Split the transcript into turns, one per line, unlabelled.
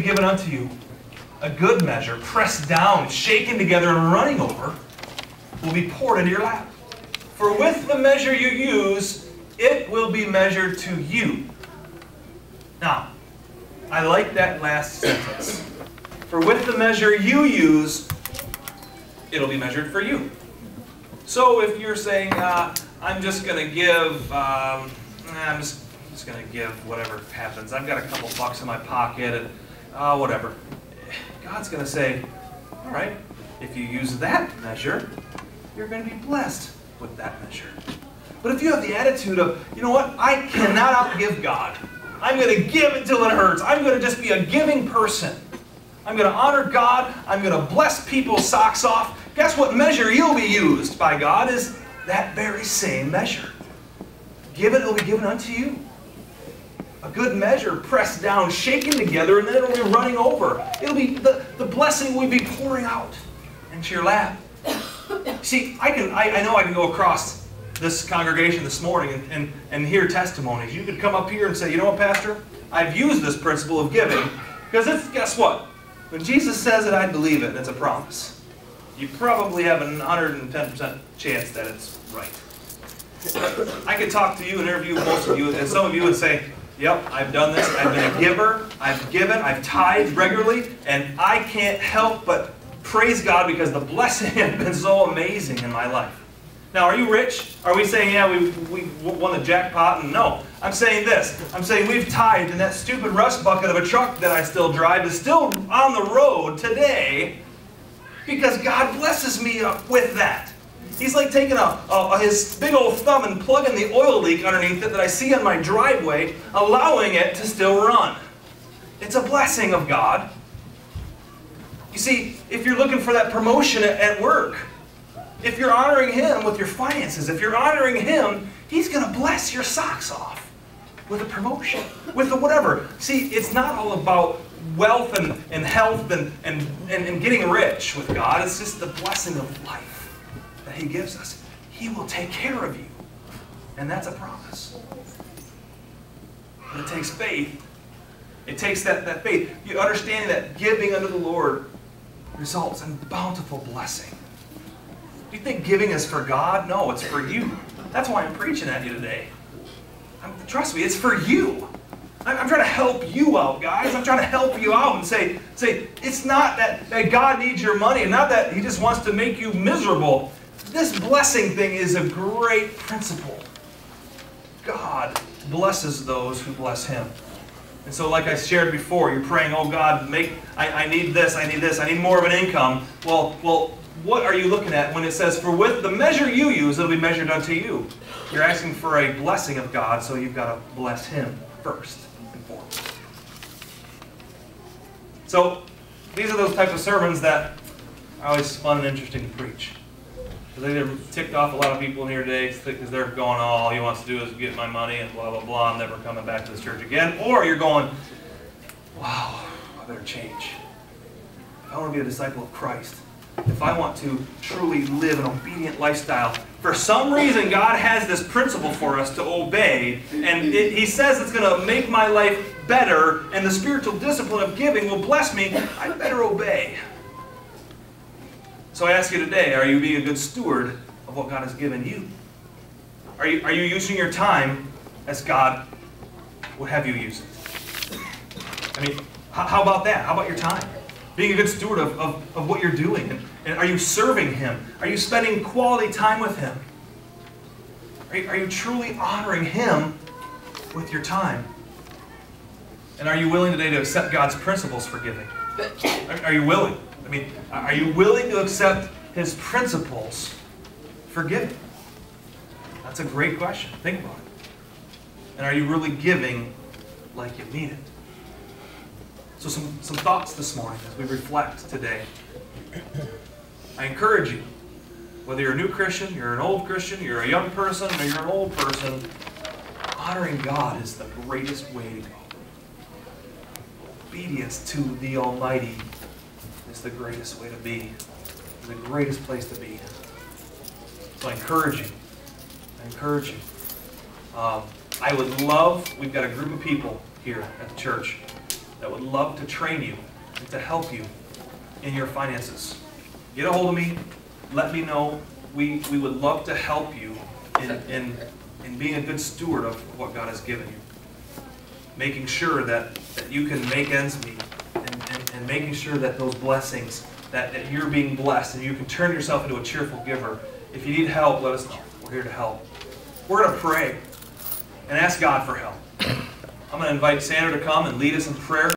given unto you, a good measure, pressed down, shaken together, and running over, will be poured into your lap. For with the measure you use, it will be measured to you. Now, I like that last sentence. For with the measure you use, it'll be measured for you. So if you're saying, I'm just going to give, I'm just going to give whatever happens. I've got a couple bucks in my pocket and whatever. God's going to say, all right, if you use that measure, you're going to be blessed with that measure. But if you have the attitude of, you know what, I cannot outgive God. I'm going to give until it hurts. I'm going to just be a giving person. I'm going to honor God. I'm going to bless people's socks off. Guess what measure you'll be used by God is that very same measure. Give it, it'll be given unto you. A good measure, pressed down, shaken together, and then it'll be running over. It'll be the blessing will be pouring out into your lap. See, I know I can go across this congregation this morning and hear testimonies. You could come up here and say, you know what, Pastor? I've used this principle of giving because it's, guess what? When Jesus says it, I believe it, and it's a promise. You probably have an 110% chance that it's right. I could talk to you and interview most of you, and some of you would say, yep, I've done this. I've been a giver. I've given. I've tithed regularly, and I can't help but praise God because the blessing has been so amazing in my life. Now, are you rich? Are we saying, yeah, we won the jackpot? And no. I'm saying this. I'm saying we've tithed, and that stupid rust bucket of a truck that I still drive is still on the road today because God blesses me with that. He's like taking his big old thumb and plugging the oil leak underneath it that I see on my driveway, allowing it to still run. It's a blessing of God. You see, if you're looking for that promotion at work, if you're honoring Him with your finances, if you're honoring Him, He's going to bless your socks off with a promotion, with the whatever. See, it's not all about wealth and health and getting rich with God. It's just the blessing of life that He gives us. He will take care of you. And that's a promise. But it takes faith. It takes that faith. You understand that giving unto the Lord results in bountiful blessing. Do you think giving is for God? No, it's for you. That's why I'm preaching at you today. Trust me, it's for you. I'm trying to help you out, guys. I'm trying to help you out and say it's not that God needs your money and not that He just wants to make you miserable. This blessing thing is a great principle. God blesses those who bless Him. And so like I shared before, you're praying, oh God, I need this, I need more of an income. Well, what are you looking at when it says, for with the measure you use, it'll be measured unto you? You're asking for a blessing of God, so you've got to bless Him first and foremost. So, these are those types of sermons that are always fun and interesting to preach. Because they ticked off a lot of people in here today because they're going, oh, all he wants to do is get my money and blah, blah, blah, I'm never coming back to this church again. Or you're going, wow, I better change. If I want to be a disciple of Christ, if I want to truly live an obedient lifestyle, for some reason God has this principle for us to obey, and He says it's going to make my life better, and the spiritual discipline of giving will bless me, I better obey. So I ask you today, are you being a good steward of what God has given you? Are you using your time as God would have you use it? I mean, how about that? How about your time? Being a good steward of what you're doing. And are you serving Him? Are you spending quality time with Him? Are you truly honoring Him with your time? And are you willing today to accept God's principles for giving? Are you willing? I mean, are you willing to accept His principles for giving? That's a great question. Think about it. And are you really giving like you mean it? So some thoughts this morning as we reflect today. I encourage you, whether you're a new Christian, you're an old Christian, you're a young person, or you're an old person, honoring God is the greatest way to go. Obedience to the Almighty is the greatest way to be, the greatest place to be. So I encourage you. I would love, we've got a group of people here at the church that would love to train you and to help you in your finances. Get a hold of me. Let me know. We would love to help you in being a good steward of what God has given you. Making sure that you can make ends meet and making sure that those blessings, that you're being blessed and you can turn yourself into a cheerful giver. If you need help, let us know. We're here to help. We're going to pray and ask God for help. I'm going to invite Sandra to come and lead us in prayer.